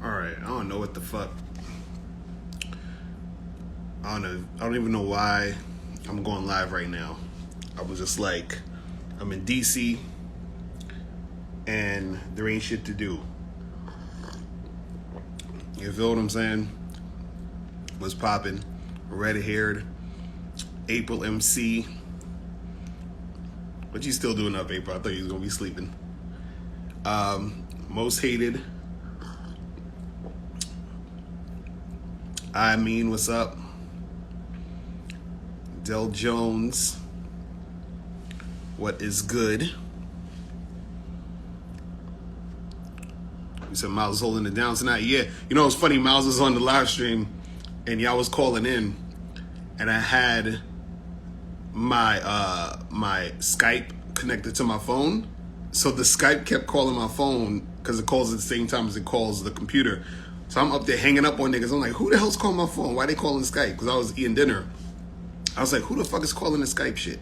Alright, I don't know what the fuck. I don't know. I don't even know why I'm going live right now. I was just like, I'm in DC and there ain't shit to do. You feel what I'm saying? What's popping? Red haired April MC. What you still doing up, April? I thought you was gonna be sleeping. Most hated. I mean, what's up? Del Jones. What is good? You said Miles is holding it down tonight. Yeah, you know it's funny. Miles was on the live stream, and y'all was calling in, and I had my Skype connected to my phone, so the Skype kept calling my phone because it calls at the same time as it calls the computer. So I'm up there hanging up on niggas. I'm like, who the hell's calling my phone? Why they calling Skype? Because I was eating dinner. I was like, who the fuck is calling the Skype shit?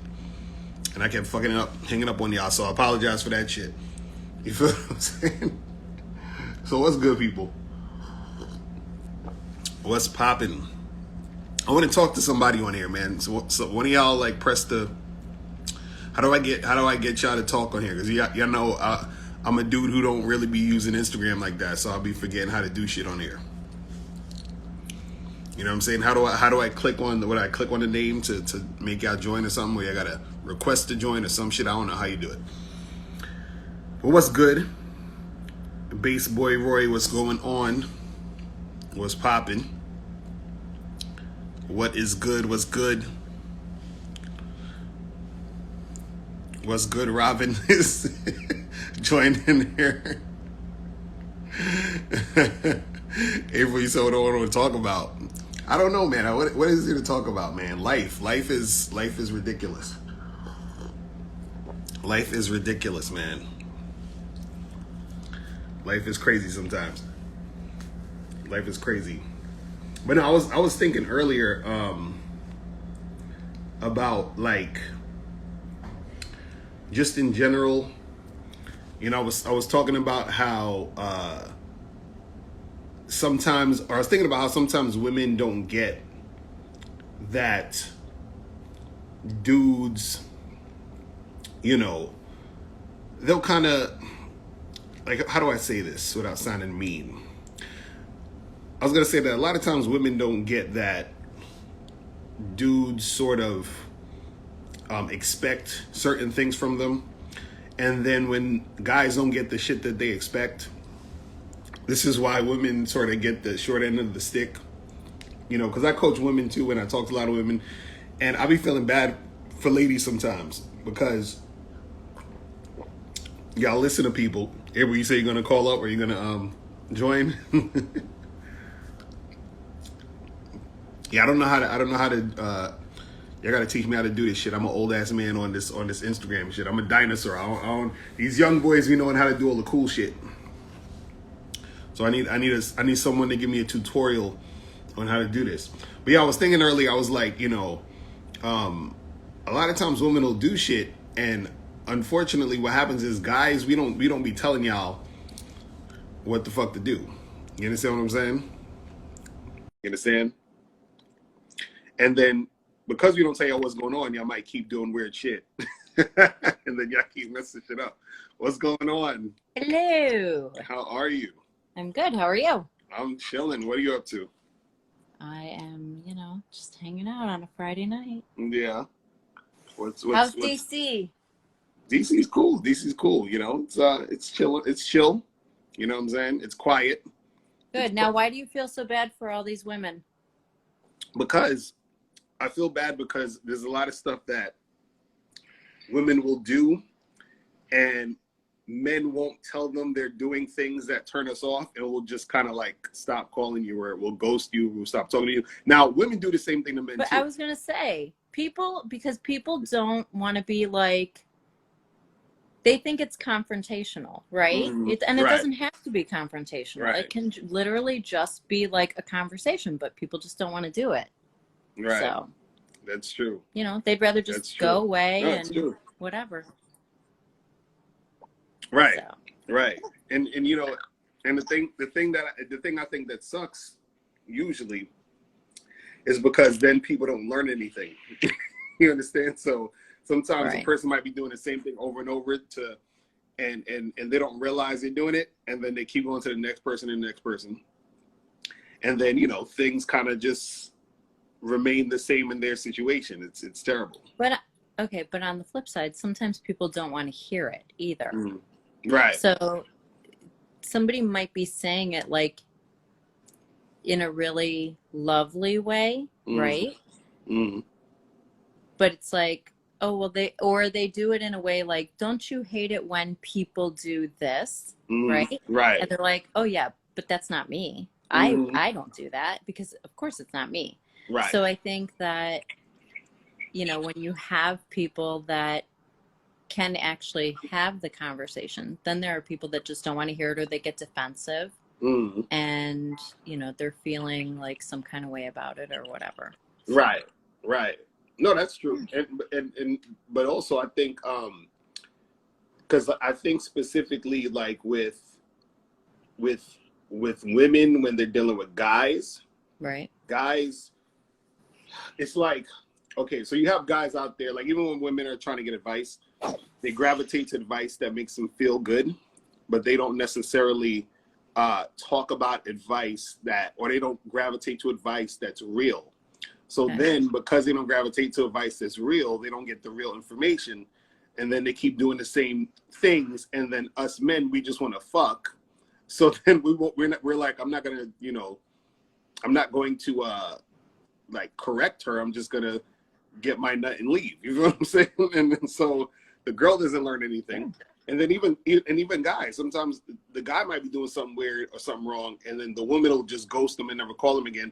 And I kept fucking it up, hanging up on y'all. So I apologize for that shit. You feel what I'm saying? So what's good, people? What's popping? I want to talk to somebody on here, man. So one of y'all like press the. How do I get y'all to talk on here? Because y'all know I'm a dude who don't really be using Instagram like that, so I'll be forgetting how to do shit on here. You know what I'm saying? How do I click on what I click on the name to make y'all join or something? Where I gotta request to join or some shit. I don't know how you do it. But what's good? Bass Boy Roy, what's going on? What's popping? What is good? What's good? What's good? Robin is joining here. April, you said what I want to talk about. I don't know, man. What is there to talk about, man? Life is ridiculous. Life is ridiculous, man. Life is crazy sometimes. Life is crazy. But no, I was thinking earlier about like just in general. You know, I was talking about how sometimes, or I was thinking about how sometimes women don't get that dudes, you know, they'll kind of, like, how do I say this without sounding mean? I was going to say that a lot of times women don't get that dudes sort of expect certain things from them. And then when guys don't get the shit that they expect, this is why women sort of get the short end of the stick. You know, because I coach women too, and I talk to a lot of women, and I be feeling bad for ladies sometimes because y'all listen to people. Every you say you're gonna call up or you're gonna join. Yeah, I don't know how to. Y'all gotta teach me how to do this shit. I'm an old ass man on this Instagram shit. I'm a dinosaur. I don't, these young boys be knowing how to do all the cool shit. So I need someone to give me a tutorial on how to do this. But yeah, I was thinking earlier, I was like, you know, a lot of times women will do shit, and unfortunately what happens is guys, we don't be telling y'all what the fuck to do. You understand what I'm saying? You understand? And then because we don't tell y'all what's going on, y'all might keep doing weird shit. And then y'all keep messing shit up. What's going on? Hello. How are you? I'm good. How are you? I'm chilling. What are you up to? I am, just hanging out on a Friday night. Yeah. How's DC? DC's cool. DC's cool. You know, it's chill. It's chill. You know what I'm saying? It's quiet. Good. Now, why do you feel so bad for all these women? Because I feel bad because there's a lot of stuff that women will do, and men won't tell them they're doing things that turn us off, and we'll just kind of like stop calling you, or we'll ghost you, we'll stop talking to you. Now, women do the same thing to men But too. I was going to say, because people don't want to be like, they think it's confrontational, right? Mm-hmm. It doesn't have to be confrontational. Right. It can literally just be like a conversation, but people just don't want to do it. Right. So that's true. You know, they'd rather just go away and whatever. Right. So. Right. And you know, And the thing I think that sucks usually is because then people don't learn anything. You understand? So sometimes a Right. person might be doing the same thing over and over and they don't realize they're doing it, and then they keep going to the next person and the next person. And then, you know, things kind of just remain the same in their situation. It's terrible. But okay, but on the flip side, sometimes people don't want to hear it either. Mm. Right. So somebody might be saying it like in a really lovely way, right? Mm. But it's like, oh, well, they do it in a way like, don't you hate it when people do this, right? Right. And they're like, oh yeah, but that's not me. I don't do that, because of course it's not me. Right. So I think that, you know, when you have people that can actually have the conversation, then there are people that just don't want to hear it, or they get defensive, and, you know, they're feeling like some kind of way about it or whatever. Right. Right. No, that's true. And but also I think because I think specifically like with women when they're dealing with guys, Right. it's like, okay, so you have guys out there, like even when women are trying to get advice, they gravitate to advice that makes them feel good, but they don't necessarily talk about advice or they don't gravitate to advice that's real. So then, because they don't gravitate to advice that's real, they don't get the real information, and then they keep doing the same things. And then us men, we just want to fuck. So then we're like, I'm not gonna, you know, I'm not going to like correct her. I'm just gonna get my nut and leave. You know what I'm saying? And then, so the girl doesn't learn anything. And then even guys, sometimes the guy might be doing something weird or something wrong, and then the woman will just ghost him and never call him again.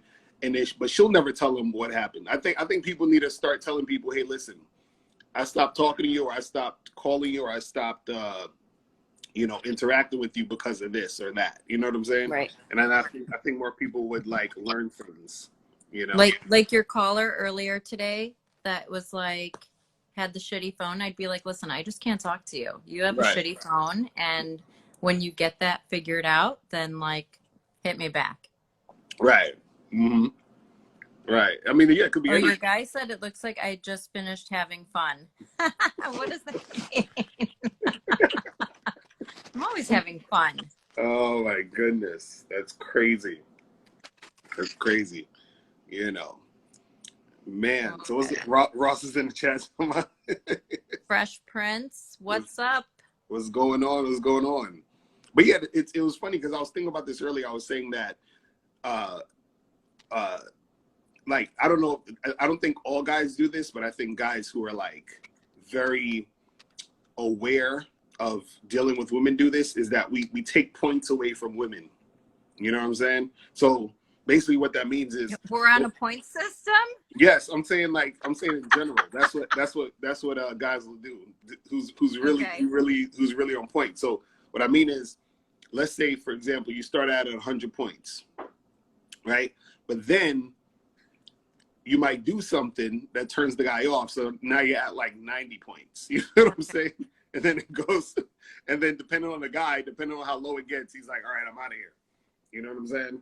But she'll never tell him what happened. I think people need to start telling people, hey, listen, I stopped talking to you, or I stopped calling you, or I stopped, you know, interacting with you because of this or that. You know what I'm saying? Right. And I think more people would like learn things. You know, like your caller earlier today that was like, had the shitty phone. I'd be like, listen, I just can't talk to you. You have a shitty phone, and when you get that figured out, then like hit me back. Right. Mm-hmm. Right. I mean, yeah, it could be. Or your guy said it looks like I just finished having fun. What does that mean? I'm always having fun. Oh my goodness, that's crazy. That's crazy. You know, man. So Ross is in the chat. Fresh Prince, what's up? What's going on? What's going on? But yeah, it was funny because I was thinking about this earlier. I was saying that, like, I don't think all guys do this, but I think guys who are like very aware of dealing with women do this, is that we take points away from women. You know what I'm saying? So basically what that means is we're on a point system. Yes, I'm saying in general. That's what guys will do. Who's really on point. So what I mean is, let's say for example you start out at 100 points, right? But then you might do something that turns the guy off. So now you're at like 90 points. You know what I'm saying? And then it goes, and then depending on the guy, depending on how low it gets, he's like, all right, I'm out of here. You know what I'm saying?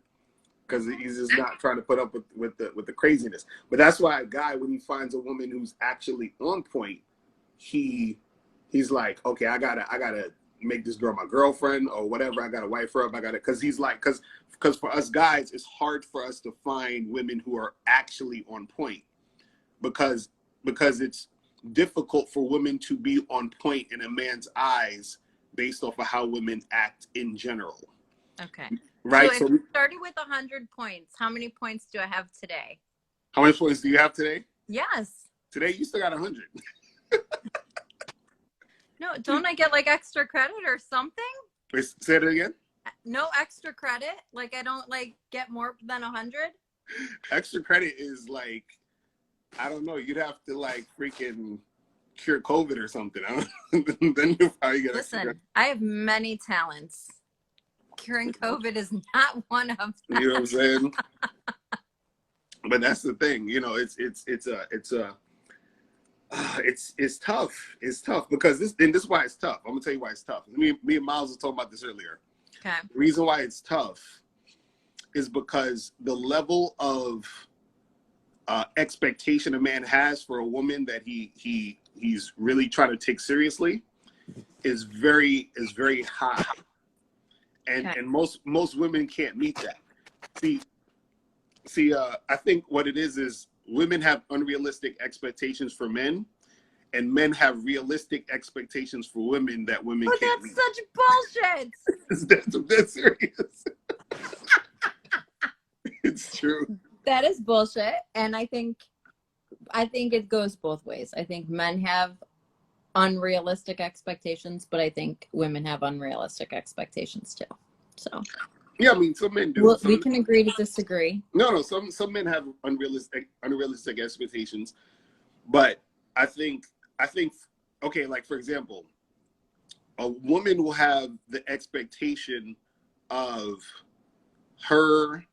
Because he's just not trying to put up with the craziness. But that's why a guy, when he finds a woman who's actually on point, he's like, okay, I gotta make this girl my girlfriend or whatever. I gotta wife her up. Because he's like, because for us guys, it's hard for us to find women who are actually on point, because it's difficult for women to be on point in a man's eyes based off of how women act in general. Okay. Right. So if you started with 100 points, how many points do I have today? How many points do you have today? Yes. Today you still got 100. No, don't I get like extra credit or something? Wait, say it again. No extra credit? Like I don't like get more than 100? Extra credit is like, I don't know. You'd have to like freaking cure COVID or something. Then you'll probably get extra credit. I have many talents. Curing COVID is not one of them. You know what I'm saying? But that's the thing. You know, it's tough. It's tough because this is why it's tough. I'm gonna tell you why it's tough. Me and Miles was talking about this earlier. Okay. The reason why it's tough is because the level of expectation a man has for a woman that he's really trying to take seriously is very high, and Okay. and most women can't meet that. See, I think what it is women have unrealistic expectations for men, and men have realistic expectations for women that women Oh, can't that's meet. such bullshit. That's serious. It's true. That is bullshit. And I think it goes both ways. I think men have unrealistic expectations, but I think women have unrealistic expectations too. So Yeah, I mean, some men do. we can agree to disagree. No. Some men have unrealistic expectations, but I think okay, like for example, a woman will have the expectation of her,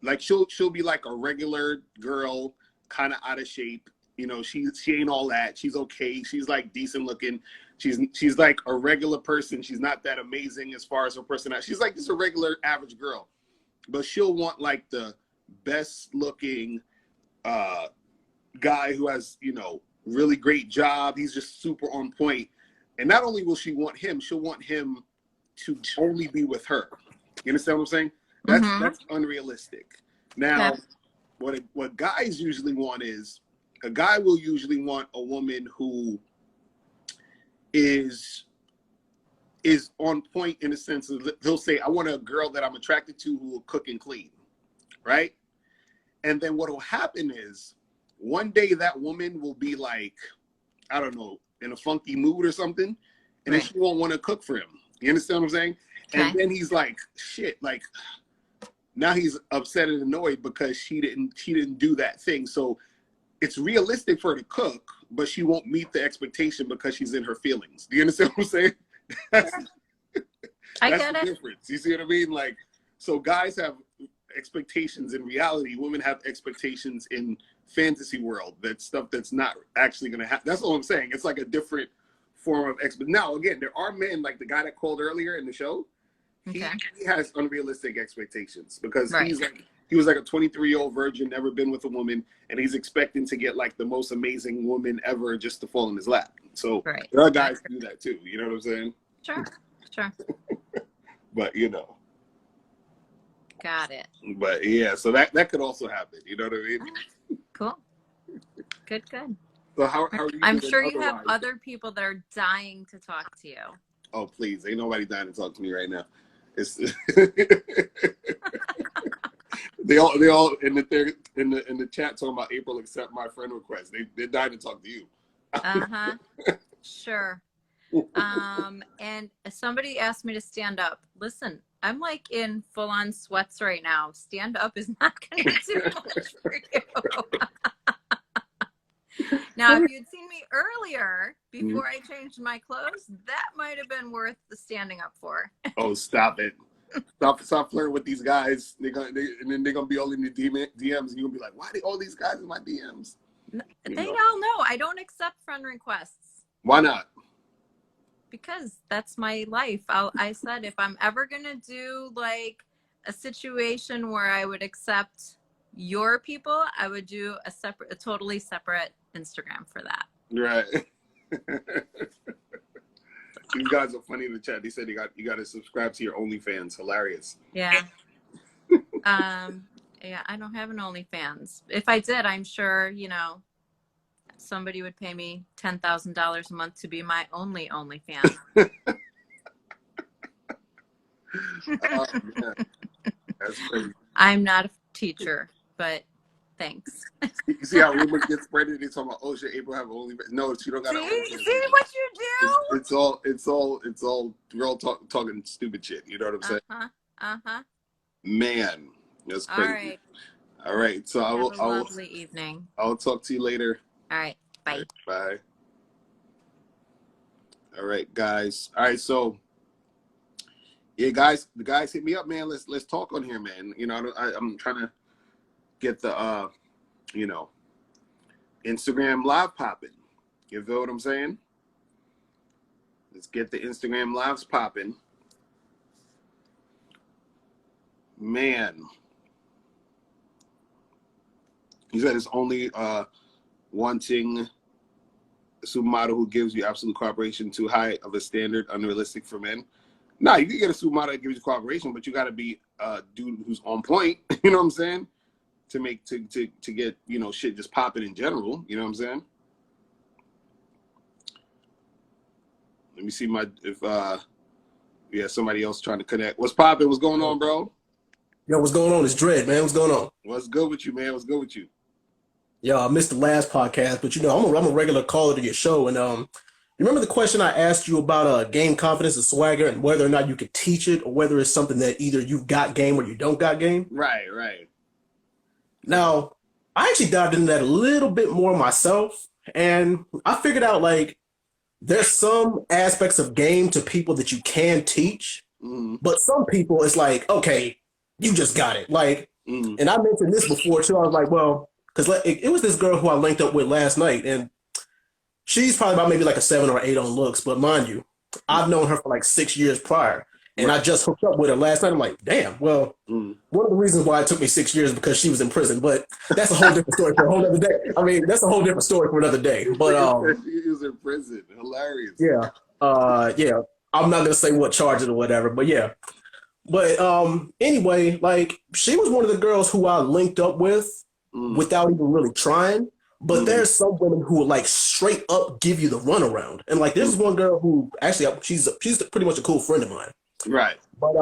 like she'll be like a regular girl, kind of out of shape. You know, she ain't all that. She's okay. She's like decent looking. She's like a regular person. She's not that amazing as far as her personality. She's like just a regular average girl, but she'll want like the best looking guy who has, you know, really great job. He's just super on point. And not only will she want him, she'll want him to only be with her. You understand what I'm saying? That's unrealistic. Now, what guys usually want is, a guy will usually want a woman who is on point, in the sense of, he'll say, I want a girl that I'm attracted to who will cook and clean, right? And then what will happen is, one day that woman will be like, I don't know, in a funky mood or something, and then she won't want to cook for him. You understand what I'm saying? Okay. And then he's like, shit, like now he's upset and annoyed because she didn't do that thing. So it's realistic for her to cook, but she won't meet the expectation because she's in her feelings. Do you understand what I'm saying? I get the it. difference. You see what I mean? Like, so guys have expectations in reality. Women have expectations in fantasy world. That's stuff that's not actually going to happen. That's all I'm saying. It's like a different form of now, again, there are men like the guy that called earlier in the show. He has unrealistic expectations because he was like a 23-year-old virgin, never been with a woman, and he's expecting to get like the most amazing woman ever just to fall in his lap. So there are guys who do that too. You know what I'm saying? Sure. But you know. Got it. But yeah, so that could also happen. You know what I mean? Cool. Good. So how are you? I'm sure you have other people that are dying to talk to you. Oh please, ain't nobody dying to talk to me right now. It's they all in the chat talking about April accept my friend request. They're dying to talk to you. Sure. And somebody asked me to stand up. Listen, I'm like in full on sweats right now. Stand up is not going to do much for you. Now, if you'd seen me earlier before I changed my clothes, that might have been worth the standing up for. Oh, stop it. Stop flirting with these guys. And then they're gonna be all in the DMs, and you're gonna be like, why are all these guys in my DMs? They all know I don't accept friend requests. Why not? Because that's my life. I said if I'm ever gonna do like a situation where I would accept your people, I would do a totally separate Instagram for that. Right. These guys are funny in the chat. They said you got to subscribe to your OnlyFans. Hilarious. Yeah. Yeah, I don't have an OnlyFans. If I did, I'm sure, you know, somebody would pay me $10,000 a month to be my only OnlyFans. That's crazy. I'm not a teacher, but thanks. You see how rumors get spread? They talking about, oh, should April have OnlyFans? No, she don't got an OnlyFans. See what you do? It's all we're all talking stupid shit. You know what I'm saying? Man, that's crazy. All right. So have a lovely evening. I'll talk to you later. All right. Bye. All right, bye. All right, guys. All right, so yeah, guys, the guys hit me up, man. Let's talk on here, man. You know, I'm trying to get the you know, Instagram live popping. You feel what I'm saying? Let's get the Instagram lives popping. Man. He said it's only wanting a supermodel who gives you absolute cooperation too high of a standard, unrealistic for men. Nah, you can get a supermodel that gives you cooperation, but you got to be a dude who's on point. You know what I'm saying? To make to get, you know, shit just popping in general. You know what I'm saying? Let me see if yeah, somebody else trying to connect. What's popping? What's going on, bro? Yo, what's going on? It's Dread, man. What's going on? What's good with you, man? What's good with you? Yeah, I missed the last podcast, but you know, I'm a regular caller to your show, and you remember the question I asked you about game confidence and swagger, and whether or not you could teach it, or whether it's something that either you've got game or you don't got game. Right. Now, I actually dived into that a little bit more myself, and I figured out like there's some aspects of game to people that you can teach, but some people it's like, okay, you just got it. Like, and I mentioned this before too. I was like, well, because it was this girl who I linked up with last night, and she's probably about maybe like a 7 or 8 on looks, but mind you, I've known her for like 6 years prior. And I just hooked up with her last night. I'm like, damn, well, one of the reasons why it took me 6 years because she was in prison, but that's a whole different story for a whole other day. I mean, that's a whole different story for another day. But she was in prison. Hilarious. Yeah. Yeah. I'm not gonna say what charges or whatever, but yeah. But anyway, like she was one of the girls who I linked up with without even really trying. But there's some women who will like straight up give you the runaround. And like there's one girl who actually she's pretty much a cool friend of mine. Right. But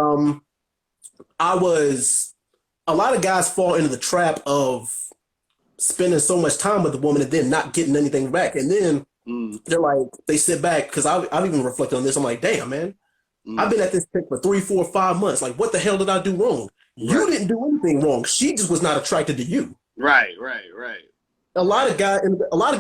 a lot of guys fall into the trap of spending so much time with the woman and then not getting anything back. And then they're like, they sit back, because I've even reflected on this. I'm like, damn, man, I've been at this chick for 3, 4, 5 months. Like, what the hell did I do wrong? You didn't do anything wrong. She just was not attracted to you. Right. A lot of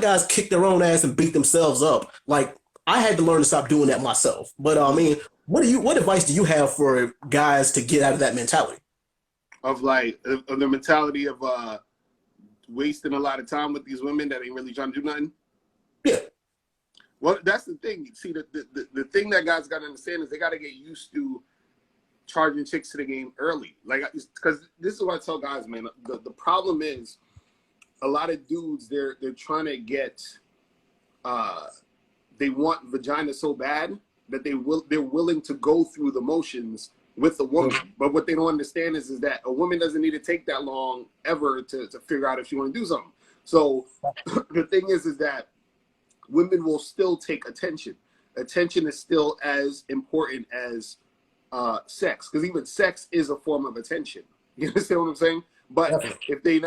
guys kick their own ass and beat themselves up. Like, I had to learn to stop doing that myself. But I mean, what advice do you have for guys to get out of that mentality? Of like of the mentality of wasting a lot of time with these women that ain't really trying to do nothing. Yeah. Well, that's the thing. See, the thing that guys got to understand is they got to get used to charging chicks to the game early. Like, because this is what I tell guys, man. The problem is a lot of dudes, they're trying to get, they want vagina so bad that they're willing to go through the motions with the woman. But what they don't understand is that a woman doesn't need to take that long ever to figure out if she want to do something. So the thing is that women will still take attention. Attention is still as important as sex, because even sex is a form of attention. You understand what I'm saying? But if they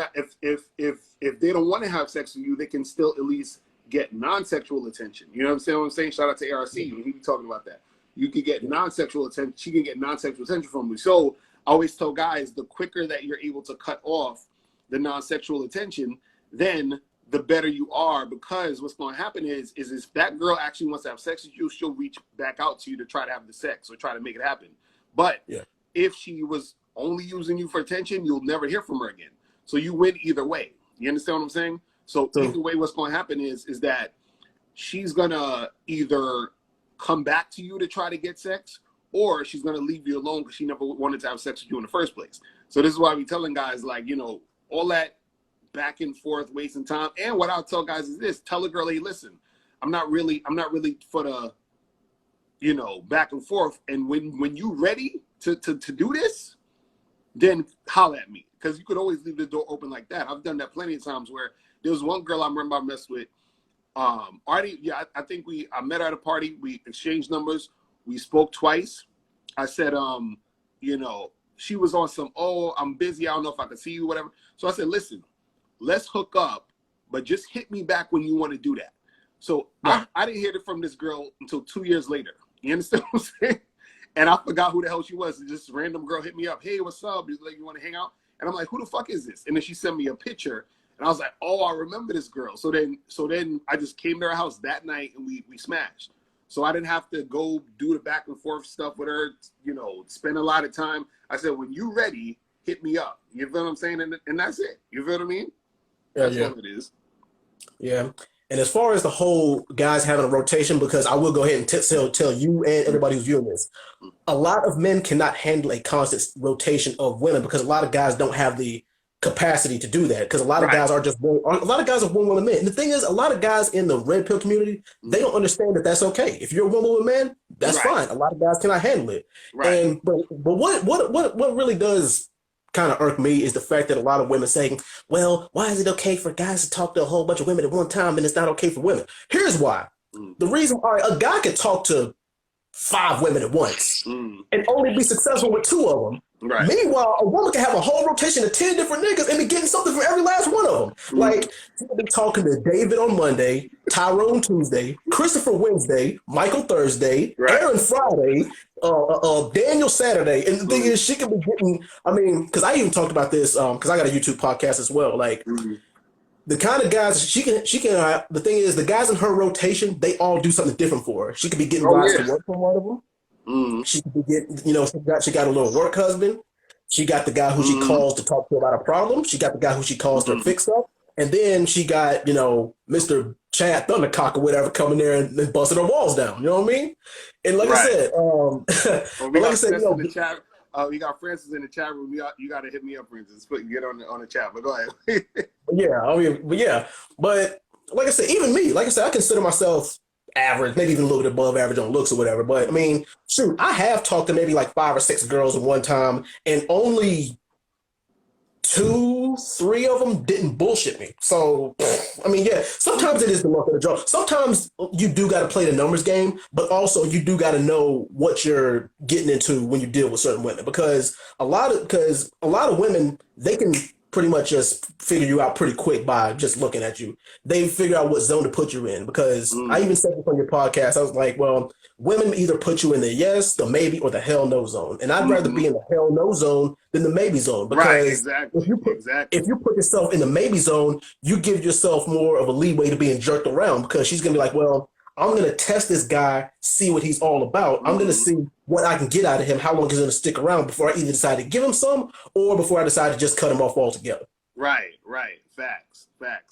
don't want to have sex with you, they can still at least get non-sexual attention. You know what I'm saying? Shout out to ARC when he be talking about that. You can get non-sexual attention. She can get non-sexual attention from you. So I always tell guys, the quicker that you're able to cut off the non-sexual attention, then the better you are, because what's going to happen is if that girl actually wants to have sex with you, she'll reach back out to you to try to have the sex or try to make it happen. But if she was only using you for attention, you'll never hear from her again. So you win either way. You understand what I'm saying? So either way, what's going to happen is that she's going to either come back to you to try to get sex, or she's going to leave you alone because she never wanted to have sex with you in the first place. So this is why we telling guys, like, you know, all that back and forth, wasting time. And what I'll tell guys is this: tell a girl, hey, listen, I'm not really for the, you know, back and forth. And when you ready to do this, then holler at me, because you could always leave the door open like that. I've done that plenty of times. Where there was one girl I remember I messed with. I think I met her at a party. We exchanged numbers. We spoke twice. I said, you know, she was on some, oh, I'm busy, I don't know if I can see you, whatever. So I said, listen, let's hook up, but just hit me back when you want to do that. So I didn't hear it from this girl until 2 years later. You understand what I'm saying? And I forgot who the hell she was. This random girl hit me up. Hey, what's up? Like, you want to hang out? And I'm like, who the fuck is this? And then she sent me a picture. And I was like, oh, I remember this girl. So then I just came to her house that night and we smashed. So I didn't have to go do the back and forth stuff with her, you know, spend a lot of time. I said, when you ready, hit me up. You feel what I'm saying? And that's it. You feel what I mean? That's all it is. Yeah. And as far as the whole guys having a rotation, because I will go ahead and tell you and everybody who's viewing this, a lot of men cannot handle a constant rotation of women because a lot of guys don't have the capacity to do that because a lot of Right. guys are just a lot of guys are one woman men. And the thing is, a lot of guys in the red pill community they don't understand that that's okay. If you're a one woman man, that's Right. fine. A lot of guys cannot handle it. Right. And but what really does kind of irk me is the fact that a lot of women saying, "Well, why is it okay for guys to talk to a whole bunch of women at one time and it's not okay for women?" Here's why. The reason, all right, a guy can talk to 5 women at once and only be successful with 2 of them. Right. Meanwhile, a woman can have a whole rotation of 10 different niggas and be getting something from every last one of them. Like, you'll be talking to David on Monday, Tyrone Tuesday, Christopher Wednesday, Michael Thursday, Aaron Friday, Daniel Saturday. And the thing is, she can be getting, I mean, because I even talked about this, because I got a YouTube podcast as well. Like, the kind of guys she can the thing is the guys in her rotation they all do something different for her. She could be getting rides to work from one of them. She could be getting, you know, she got a little work husband. She got the guy who she calls to talk to about a problem. She got the guy who she calls to fix stuff. And then she got, you know, Mr. Chad Thundercock or whatever coming there and busting her walls down. You know what I mean? And like I said, like I said, you know, oh, you got Francis in the chat room. You got to hit me up, Francis. Get on the chat. But go ahead. Yeah, I mean, but like I said, even me, like I said, I consider myself average, maybe even a little bit above average on looks or whatever. But I mean, shoot, I have talked to maybe like 5 or 6 girls at one time, and only 2, 3 of them didn't bullshit me. So, I mean, yeah, sometimes it is the luck of the draw. Sometimes you do got to play the numbers game, but also you do got to know what you're getting into when you deal with certain women because a lot of women they can pretty much just figure you out pretty quick by just looking at you. They figure out what zone to put you in because I even said this on your podcast. I was like, well, women either put you in the yes, the maybe, or the hell no zone. And I'd rather be in the hell no zone than the maybe zone because if you put yourself in the maybe zone, you give yourself more of a leeway to being jerked around because she's going to be like, well, I'm going to test this guy, see what he's all about. I'm going to see what I can get out of him, how long he's going to stick around before I either decide to give him some or before I decide to just cut him off altogether. Right. Facts.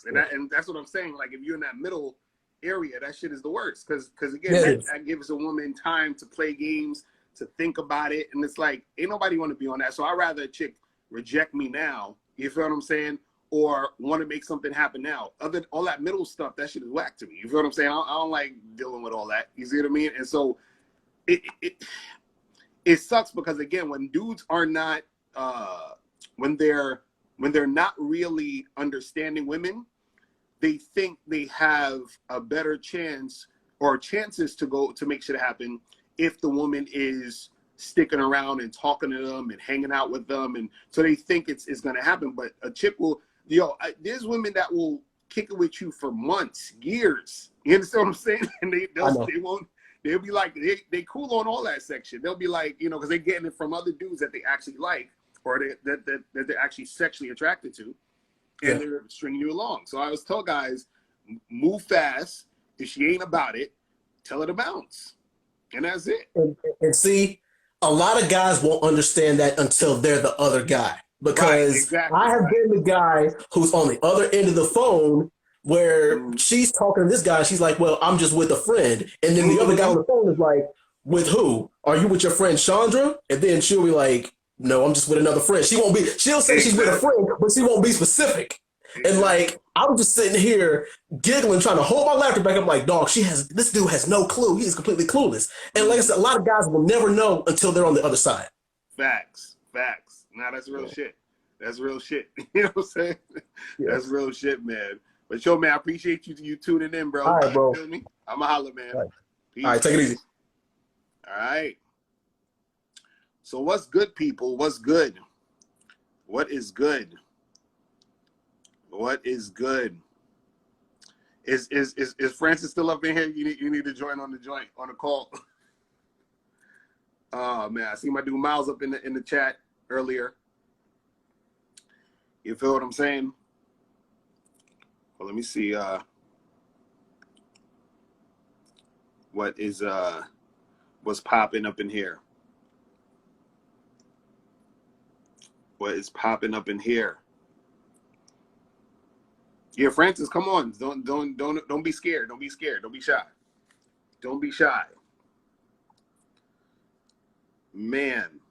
And that's what I'm saying. Like, if you're in that middle area, that shit is the worst. Because again, that gives a woman time to play games, to think about it. And it's like, ain't nobody want to be on that. So I'd rather a chick reject me now, you feel what I'm saying? Or want to make something happen now. All that middle stuff, that shit is whack to me. You feel what I'm saying? I don't like dealing with all that. You see what I mean? And so it sucks because again, when dudes are not when they're not really understanding women, they think they have a better chance or chances to make shit happen if the woman is sticking around and talking to them and hanging out with them, and so they think it's going to happen. But a chick will. There's women that will kick it with you for months, years. You understand what I'm saying? And they'll be like, they cool on all that section. They'll be like, you know, because they're getting it from other dudes that they actually like or that they're actually sexually attracted to, and they're stringing you along. So I always tell guys, move fast. If she ain't about it, tell her to bounce. And that's it. And see, a lot of guys won't understand that until they're the other guy. Because I have been the guy who's on the other end of the phone where she's talking to this guy. She's like, well, I'm just with a friend. And then the other guy on the phone is like, with who? Are you with your friend Chandra? And then she'll be like, no, I'm just with another friend. She'll say she's with a friend, but she won't be specific. And like, I'm just sitting here giggling, trying to hold my laughter back. I'm like, dog, this dude has no clue. He is completely clueless. And like I said, a lot of guys will never know until they're on the other side. Facts. Nah, that's real shit. That's real shit. You know what I'm saying? Yeah. That's real shit, man. But yo, man, I appreciate you tuning in, bro. All right, bro. You feel me? I'm a holler, man. All right, take it easy. All right. So what's good, people? What's good? What is good? What is good? Is Francis still up in here? You need to join on the call. Oh man, I see my dude Miles up in the chat earlier. You feel what I'm saying? Well, let me see what's popping up in here. What is popping up in here? Yeah, Francis, come on. Don't be scared. Don't be scared. Don't be shy. Don't be shy. Man.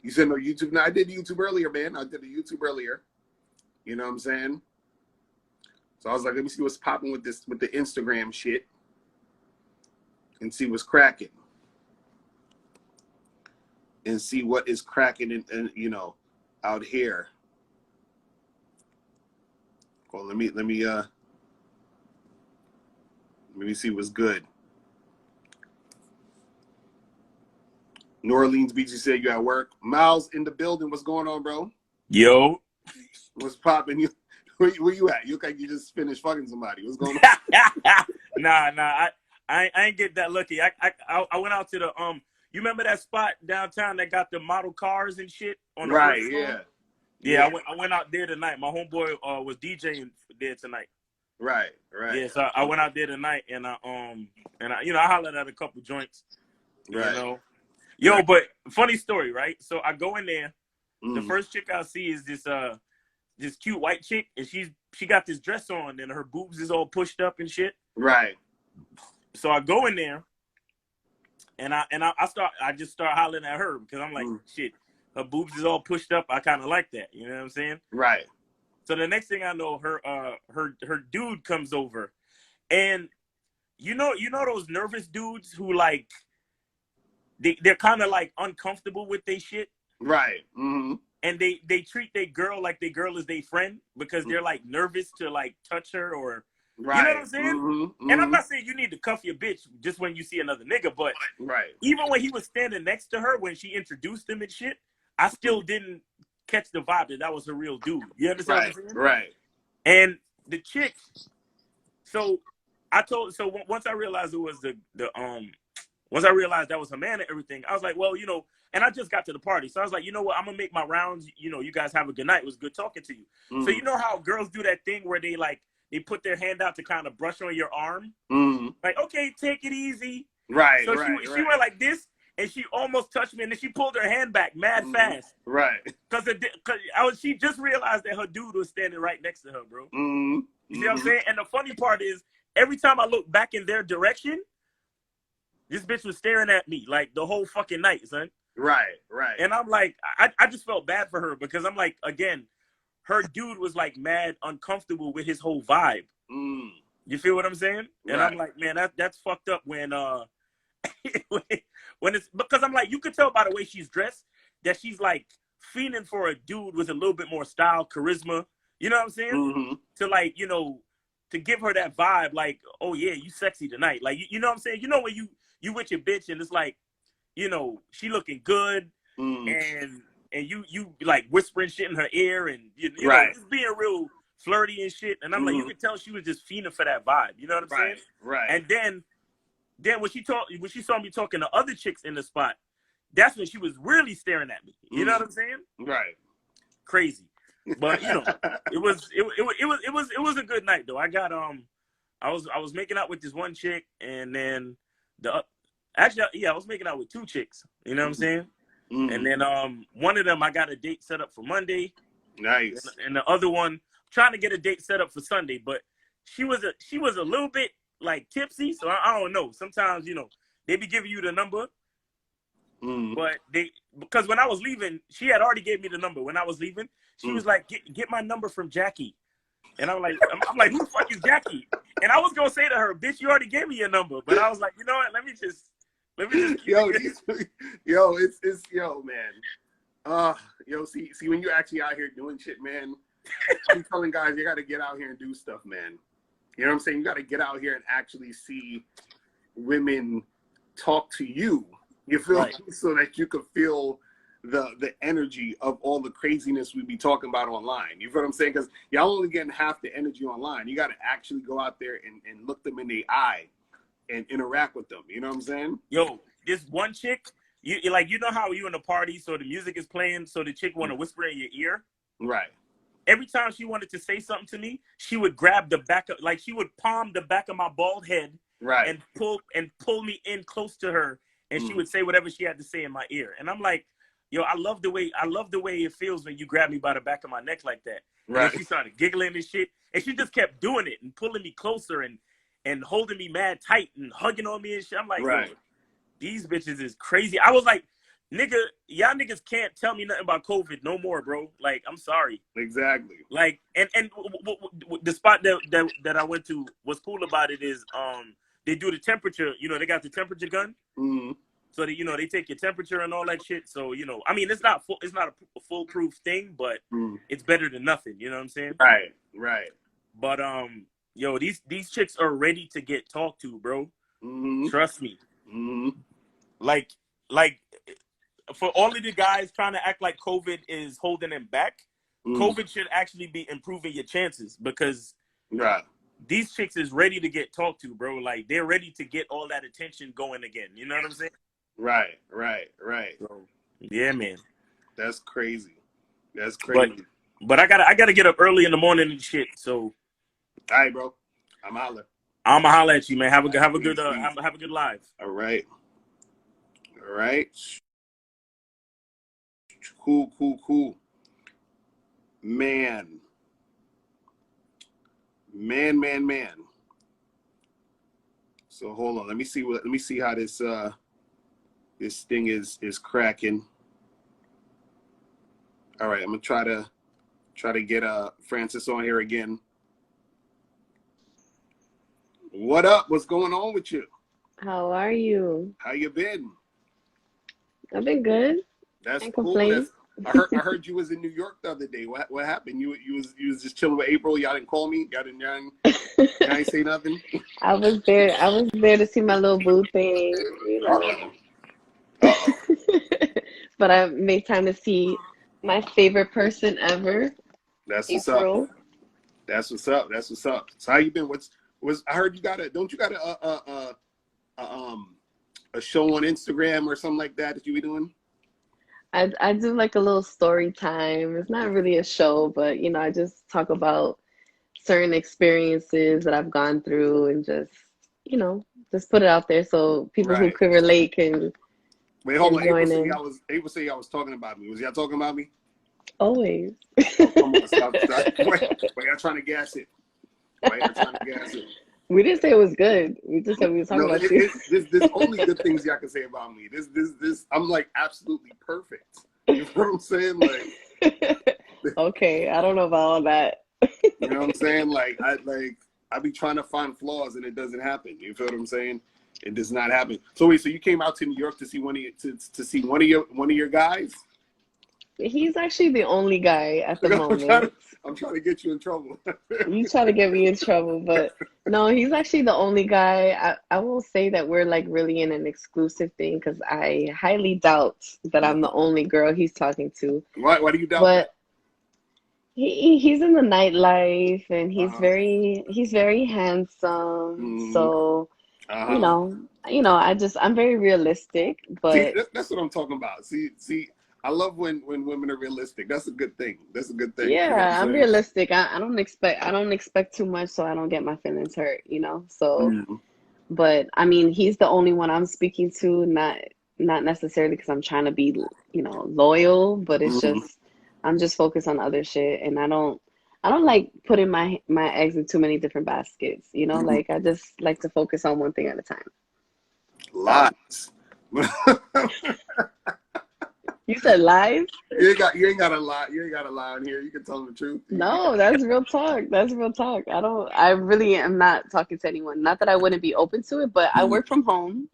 You said no YouTube. No, I did YouTube earlier, man. I did the YouTube earlier. You know what I'm saying? So I was like, let me see what's popping with the Instagram shit and see what's cracking. And see what is cracking and you know, out here. Well, let me see what's good. New Orleans Beach, you said you at work. Miles in the building. What's going on, bro? Yo. What's popping? Where you at? You look like you just finished fucking somebody. What's going on? Nah. I ain't get that lucky. I went out to the You remember that spot downtown that got the model cars and shit on the right? first Yeah. Yeah. I went out there tonight. My homeboy was DJing there tonight. Right. Yeah, so I went out there tonight and I you know I hollered at a couple joints. Right. You know. Yo, but funny story, right? So I go in there. The first chick I see is this cute white chick, and she got this dress on, and her boobs is all pushed up and shit. Right. So I go in there, and I just start hollering at her because I'm like, shit, her boobs is all pushed up. I kind of like that. You know what I'm saying? Right. So the next thing I know, her dude comes over, and you know those nervous dudes who like they're kind of like uncomfortable with their shit. Right. Mm-hmm. And they treat their girl like their girl is their friend because they're like nervous to like touch her or right. You know what I'm saying? Mm-hmm. And I'm not saying you need to cuff your bitch just when you see another nigga, but right. Even when he was standing next to her when she introduced him and shit, I still didn't catch the vibe that was her real dude. You understand what I'm saying? Right. And the chick, so once I realized it was once I realized that was her man and everything, I was like, well, you know, and I just got to the party. So I was like, you know what? I'm going to make my rounds. You know, you guys have a good night. It was good talking to you. So you know how girls do that thing where they put their hand out to kind of brush on your arm? Like, okay, take it easy. Right, so she went like this, and she almost touched me, and then she pulled her hand back mad fast. Right. Because she just realized that her dude was standing right next to her, bro. You see what I'm saying? And the funny part is, every time I look back in their direction, this bitch was staring at me like the whole fucking night, son. Right. And I'm like, I just felt bad for her because I'm like, again, her dude was like mad uncomfortable with his whole vibe. You feel what I'm saying? And I'm like, man, that's fucked up when when it's because I'm like, you could tell by the way she's dressed that she's like fiending for a dude with a little bit more style, charisma. You know what I'm saying? To like, you know, to give her that vibe, like, oh yeah, you sexy tonight. Like, you know what I'm saying? You know when you with your bitch and it's like, you know, she looking good and you like whispering shit in her ear and you know, just being real flirty and shit. And I'm like, you could tell she was just fiending for that vibe. You know what I'm saying? Right. And then when she saw me talking to other chicks in the spot, that's when she was really staring at me. You know what I'm saying? Right. Crazy. But you know, it was a good night though. I got I was making out with this one chick and then I was making out with two chicks. You know what I'm saying? And then one of them I got a date set up for Monday. Nice. And the other one trying to get a date set up for Sunday, but she was a little bit like tipsy, so I don't know. Sometimes, you know, they be giving you the number. But because when I was leaving, she had already gave me the number. When I was leaving, she was like, get my number from Jackie. And I'm like, who the fuck is Jackie? And I was gonna say to her, bitch, you already gave me your number. But I was like, you know what? Let me just yo, man. See when you're actually out here doing shit, man. I'm telling guys, you gotta get out here and do stuff, man. You know what I'm saying? You gotta get out here and actually see women talk to you. You feel me? So that you could feel the energy of all the craziness we be talking about online. You feel what I'm saying? Because y'all only getting half the energy online. You got to actually go out there and look them in the eye and interact with them. You know what I'm saying? Yo, this one chick, you know how you in a party, so the music is playing, so the chick want to whisper in your ear? Right. Every time she wanted to say something to me, she would grab the back of, like she would palm the back of my bald head and pull me in close to her. And she would say whatever she had to say in my ear. And I'm like, yo, I love the way it feels when you grab me by the back of my neck like that. Right. And then she started giggling and shit, and she just kept doing it and pulling me closer and holding me mad tight and hugging on me and shit. I'm like, right. Yo, these bitches is crazy. I was like, nigga, y'all niggas can't tell me nothing about COVID no more, bro. Like, I'm sorry. Exactly. Like, and the spot that I went to, what's cool about it is they do the temperature. You know, they got the temperature gun. Mm-hmm. So they, you know, they take your temperature and all that shit. So, you know, I mean, it's not a foolproof thing, but it's better than nothing. You know what I'm saying? Right, right. But yo, these chicks are ready to get talked to, bro. Mm-hmm. Trust me. Mm-hmm. Like for all of the guys trying to act like COVID is holding them back, COVID should actually be improving your chances because these chicks is ready to get talked to, bro. Like they're ready to get all that attention going again. You know what I'm saying? Right. So, yeah, man. That's crazy. But I gotta get up early in the morning and shit. So, all right, bro. I'ma holler at you, man. Have a good live. All right. Cool. Man. So hold on. Let me see how this thing is cracking. All right, I'm gonna try to get Francis on here again. What up? What's going on with you? How are you? How you been? I've been good. That's cool. I heard you was in New York the other day. What happened? You was just chilling with April. Y'all didn't call me. Y'all ain't say nothing. I was there to see my little boo thing. You know. But I made time to see my favorite person ever. That's what's up. That's what's up. So how you been? I heard you got a show on Instagram or something like that you be doing? I do like a little story time. It's not really a show, but you know, I just talk about certain experiences that I've gone through and just, you know, just put it out there so people who could relate can. Wait, hold on. April say y'all was talking about me. Was y'all talking about me? Always. Oh, come on, stop. Wait, y'all trying to gas it. We didn't say it was good. We just said we were talking about you. There's only good things y'all can say about me. This I'm like absolutely perfect. You know what I'm saying? Like okay, I don't know about all that. You know what I'm saying? Like I be trying to find flaws and it doesn't happen. You feel what I'm saying? It does not happen. So wait, so you came out to New York to see one of your guys? He's actually the only guy at the moment. I'm trying to get you in trouble. You try to get me in trouble, but no, he's actually the only guy. I will say that we're like really in an exclusive thing because I highly doubt that I'm the only girl he's talking to. Why do you doubt that? He's in the nightlife and he's very handsome. So you know, I'm very realistic, but see, that's what I'm talking about. See, I love when women are realistic. That's a good thing. Yeah, you know I'm realistic. I don't expect too much, so I don't get my feelings hurt. You know, so. But I mean, he's the only one I'm speaking to. Not necessarily because I'm trying to be, you know, loyal, but it's just I'm just focused on other shit, and I don't like putting my eggs in too many different baskets. You know, like I just like to focus on one thing at a time. Lots. You said lies? You ain't got to lie. You ain't got to lie on here. You can tell them the truth. No, that's real talk. I really am not talking to anyone. Not that I wouldn't be open to it, but I work from home.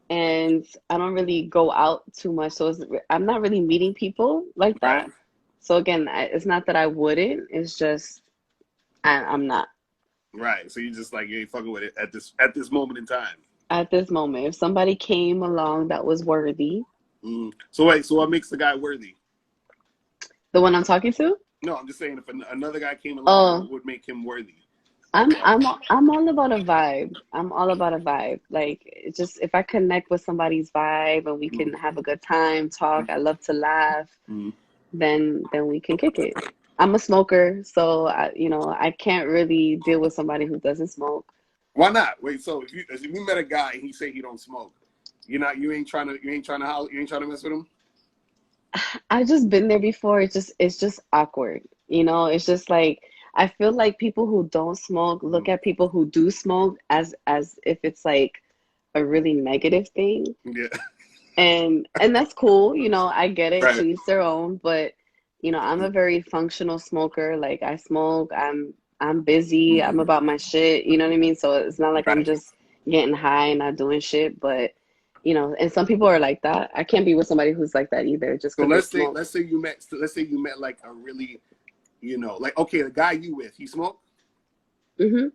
And I don't really go out too much. So I'm not really meeting people like that. Right. So again, it's not that I wouldn't. It's just I'm not. Right. So you just like, you ain't fucking with it at this moment in time. At this moment. If somebody came along that was worthy. So wait, so what makes the guy worthy? The one I'm talking to? No, I'm just saying if another guy came along, what would make him worthy? I'm all about a vibe. I'm all about a vibe. Like it's just if I connect with somebody's vibe and we can have a good time, talk. I love to laugh. Then we can kick it. I'm a smoker, so I can't really deal with somebody who doesn't smoke. Why not? Wait, so if you met a guy and he say he don't smoke, you ain't trying to mess with him? I've just been there before. It's just awkward. You know, it's just like I feel like people who don't smoke look at people who do smoke as if it's like a really negative thing. Yeah. And that's cool, you know, I get it, to Right. each their own, but you know, I'm a very functional smoker. Like I smoke, I'm busy, I'm Mhm. about my shit, you know what I mean? So it's not like I'm Right. just getting high and not doing shit, but you know, and some people are like that. I can't be with somebody who's like that either just So because they let's say smoke. let's say you met like a really, like, okay, the guy you with, he smoke. Hmm.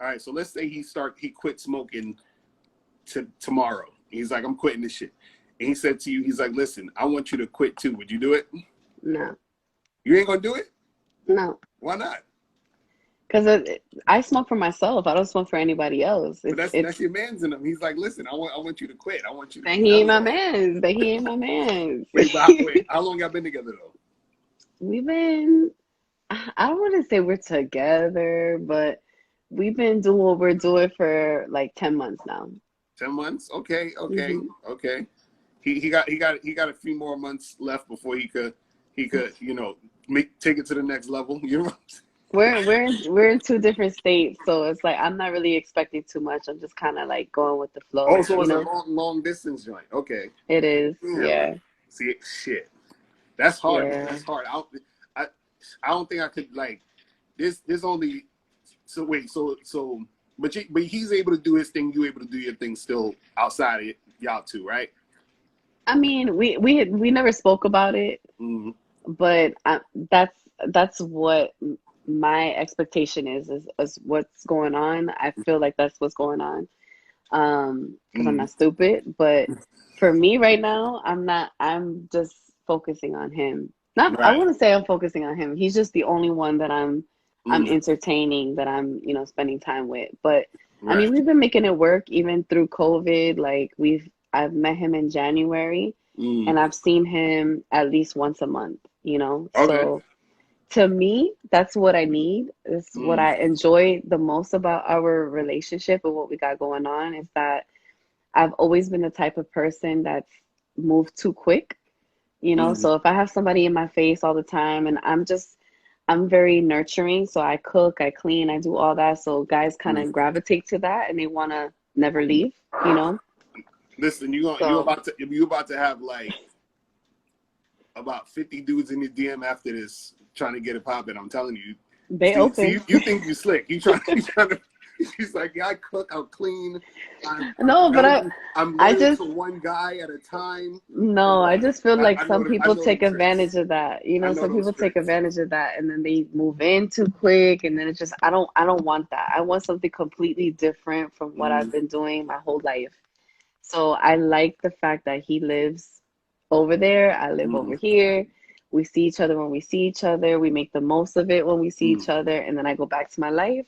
All right, so let's say he quit smoking tomorrow. He's like, I'm quitting this shit. And he said to you, he's like, listen, I want you to quit too. Would you do it? No, You ain't gonna do it? no, Why not? because I smoke for myself. I don't smoke for anybody else. But It's that's your man's in him. He's like, listen, I want you to quit. I want you to that be he ain't done my with it. man's. That he ain't my man's. Wait, how long y'all been together though? We've been, I don't want to say we're together, but we've been doing what we're doing for like 10 months now. 10 months? Okay, okay, Hmm. okay. He got a few more months left before he could take it to the next level. You know. We're in two different states, so it's like I'm not really expecting too much. I'm just kind of like going with the flow, Oh, so you it's a know? long distance joint. Okay. It is, Damn. yeah, See, shit. That's hard, man. yeah. That's hard. I, I don't think I could like this only. So wait, but he's able to do his thing. You able to do your thing still outside of y'all two, right? I mean, we never spoke about it, Mm-hmm. but that's what my expectation is what's going on. I feel like that's what's going on. Because I'm Mm-hmm. not stupid, but for me right now, I'm just focusing on him. Not, I Right. wouldn't say I'm focusing on him. He's just the only one that I'm Mm-hmm. entertaining, that I'm, spending time with. But I mean, Right. we've been making it work even through COVID. Like I've met him in January Mm-hmm. and I've seen him at least once a month, you know? Okay. So to me, that's what I need. It's what Mm-hmm. I enjoy the most about our relationship and what we got going on is that I've always been the type of person that's moved too quick, you know? Mm-hmm. So if I have somebody in my face all the time and I'm very nurturing, so I cook, I clean, I do all that. So guys kind of gravitate to that and they want to never leave, you know? Listen, So you about to have like about 50 dudes in your DM after this trying to get it popping. I'm telling you. they See, open. you think you slick. You trying to. She's like, yeah, I cook, I'm clean, No, but I'm I loyal just to one guy at a time. No, I just feel like I some I people know take them tricks. advantage of that. You I know, know some those people take tricks. advantage of that and then they move in too quick and then it's just I don't want that. I want something completely different from what I've Mm, been doing my whole life. So I like the fact that he lives over there, I live over mm, here. We see each other when we see each other. We make the most of it when we see mm. each other and then I go back to my life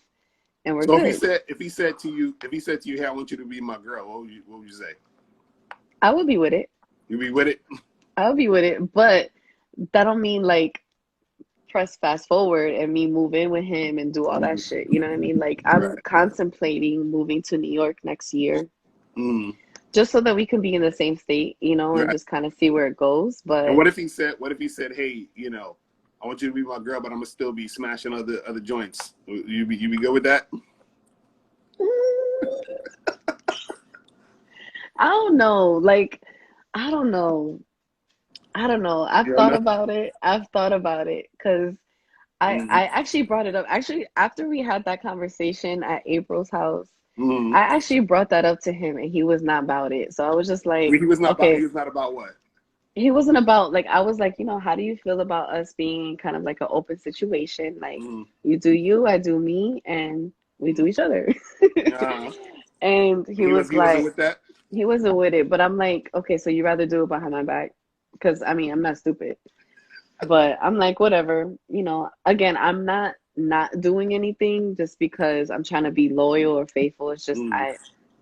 and we're So good. if he said to you, hey, I want you to be my girl, what would you say? I would be with it. You be with it? I would be with it, but that don't mean like press fast forward and me move in with him and do all that Mm, shit. You know what I mean? Like I'm right. contemplating moving to New York next year Mm, just so that we can be in the same state, and right. just kind of see where it goes. And But what if he said, hey, I want you to be my girl, but I'm gonna still be smashing other joints. You be good with that? I don't know. Like I don't know. I don't know. I've You don't thought know. about it. I've thought about it because Mm, I actually brought it up. Actually, after we had that conversation at April's house, mm. I actually brought that up to him and he was not about it. So I was just like, He was not about. He okay, was not about what? he wasn't about like I was like, how do you feel about us being kind of like an open situation? Like Mm, you do you, I do me, and we do mm. each other. Uh, And he was he wasn't like, with that. he wasn't with it. But I'm like, okay, so you rather do it behind my back? Because I mean, I'm not stupid. But I'm like, whatever. Again, I'm not doing anything just because I'm trying to be loyal or faithful. It's just Mm,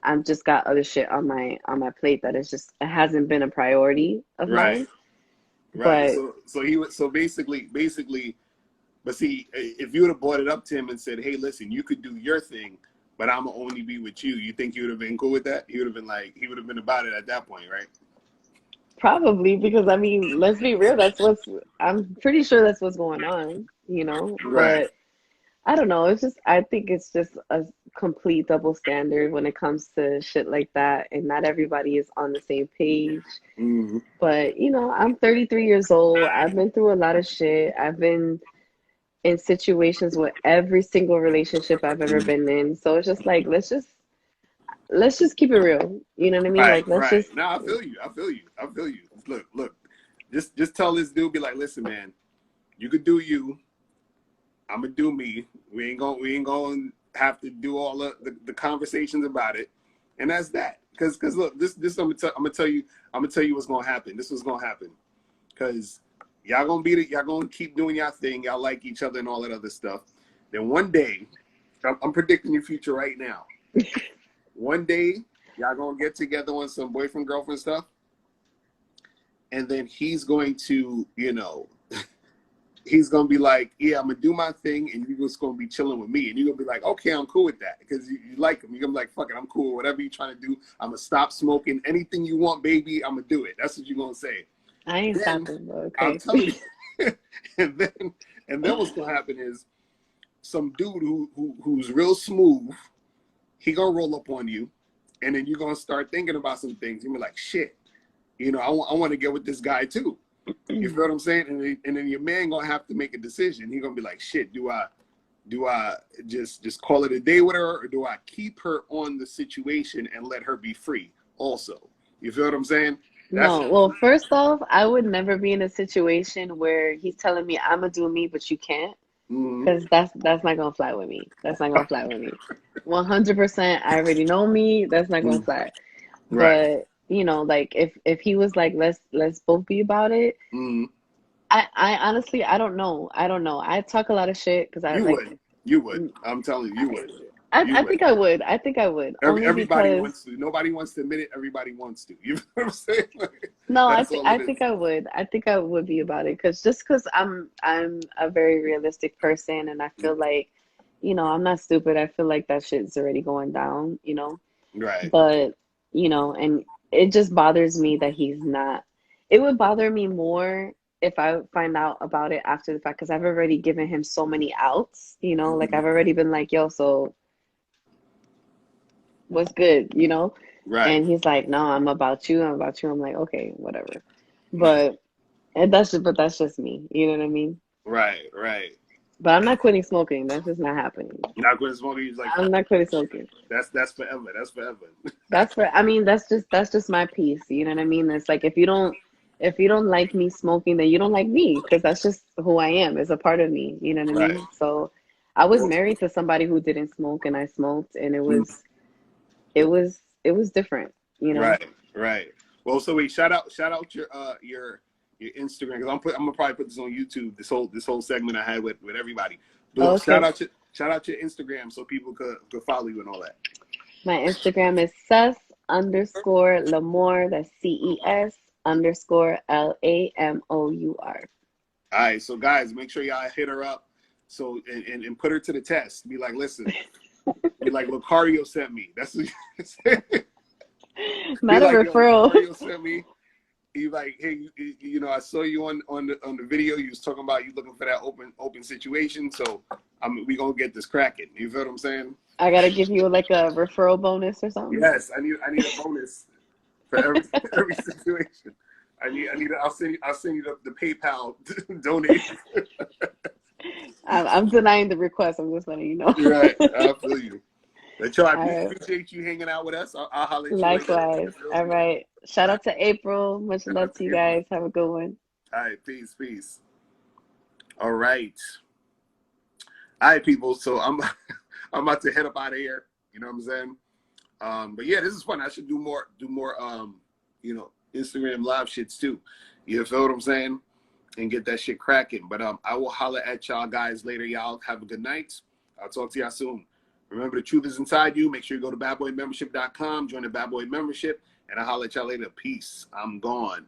I'm just got other shit on my plate that it hasn't been a priority of right, mine. right. But So he was so basically. But see, if you would have brought it up to him and said, "Hey, listen, you could do your thing, but I'm gonna only be with you," you think he would have been cool with that? He would have been about it at that point, right? Probably because I mean, let's be real. I'm pretty sure that's what's going on, you know. Right. But I don't know. It's just I think it's just a complete double standard when it comes to shit like that, and not everybody is on the same page. Mm-hmm. But you know, I'm 33 years old. I've been through a lot of shit. I've been in situations with every single relationship I've ever been in. So it's just like let's just keep it real. You know what I mean? Right, Like let's right. just No, I feel you. I feel you. I feel you. Look. Just tell this dude, be like, listen, man, you could do you. I'm gonna do me. We ain't gonna have to do all the conversations about it, and that's that. Cause look, this I'm gonna tell you what's gonna happen. This is gonna happen. Cause y'all gonna y'all gonna keep doing y'all thing. Y'all like each other and all that other stuff. Then one day, I'm predicting your future right now. One day, y'all gonna get together on some boyfriend girlfriend stuff, and then he's going to, he's gonna be like, yeah, I'm gonna do my thing, and you're just gonna be chilling with me, and you're gonna be like, okay, I'm cool with that, because you like him. You're gonna be like, fuck it, I'm cool. Whatever you're trying to do, I'm gonna stop smoking. Anything you want, baby, I'm gonna do it. That's what you're gonna say. I ain't Then stopping, but I'm okay. telling you, and then what's gonna happen is some dude who's real smooth, he gonna roll up on you, and then you're gonna start thinking about some things. You're gonna be like, shit, I want to get with this guy too. You feel what I'm saying? And then your man gonna have to make a decision. He gonna be like, shit, do I just call it a day with her, or do I keep her on the situation and let her be free also? You feel what I'm saying? No, well, first off, I would never be in a situation where he's telling me I'm gonna do me, but you can't, because that's not gonna fly with me. That's not gonna fly with me. 100%. I already know me. That's not gonna fly. Right. But like if he was like, let's both be about it. I honestly I don't know. I talk a lot of shit because I like. You would. I'm telling you, you would. I think I would. I think I would. Only Everybody because wants to. Nobody wants to admit it. Everybody wants to. You know what I'm saying? no, That's all I it think is. I would. I think I would be about it because I'm a very realistic person, and I feel like, I'm not stupid. I feel like that shit's already going down, Right. But, and it just bothers me that he's not. It would bother me more if I find out about it after the fact, because I've already given him so many outs, like I've already been like, yo, so what's good? Right. And he's like, no, I'm about you. I'm about you. I'm like, okay, whatever. But that's just me. You know what I mean? Right. Right. But I'm not quitting smoking. That's just not happening. You're not going to smoke. He's like, I'm not quitting smoking. that's forever. That's forever. I mean, that's just my piece. You know what I mean? It's like if you don't like me smoking, then you don't like me, because that's just who I am. It's a part of me. You know what I Right. mean? So I was Well, married to somebody who didn't smoke, and I smoked, and it was different. right. Right. Well, so wait, shout out your Instagram, because I'm gonna probably put this on YouTube. This whole segment I had with everybody. But Okay. shout out your Instagram so people could follow you and all that. My Instagram is sus_Lamour. That's CES_LAMOUR. All right, so guys, make sure y'all hit her up. So and put her to the test. Be like, listen. Be like, Locario sent me. That's what you say. Be Not a like, yo, referral. Locario sent me. He like, hey, I saw you on the video. You was talking about you looking for that open situation. So we gonna get this cracking. You feel what I'm saying? I gotta give you like a referral bonus or something. Yes, I need a bonus for every situation. I'll send you the PayPal donation. I'm denying the request. I'm just letting you know. Right, I feel you. But yo, I All right. appreciate you hanging out with us. I'll holler at you later. Likewise. All right. Shout out to April. Much love to you guys. Have a good one. All right, peace. All right, people. So I'm about to head up out of here. You know what I'm saying? But yeah, this is fun. I should do more Instagram live shits too. You feel what I'm saying? And get that shit cracking. But I will holler at y'all guys later. Y'all have a good night. I'll talk to y'all soon. Remember, the truth is inside you. Make sure you go to badboymembership.com, join the Bad Boy membership, and I'll holler at y'all later. Peace. I'm gone.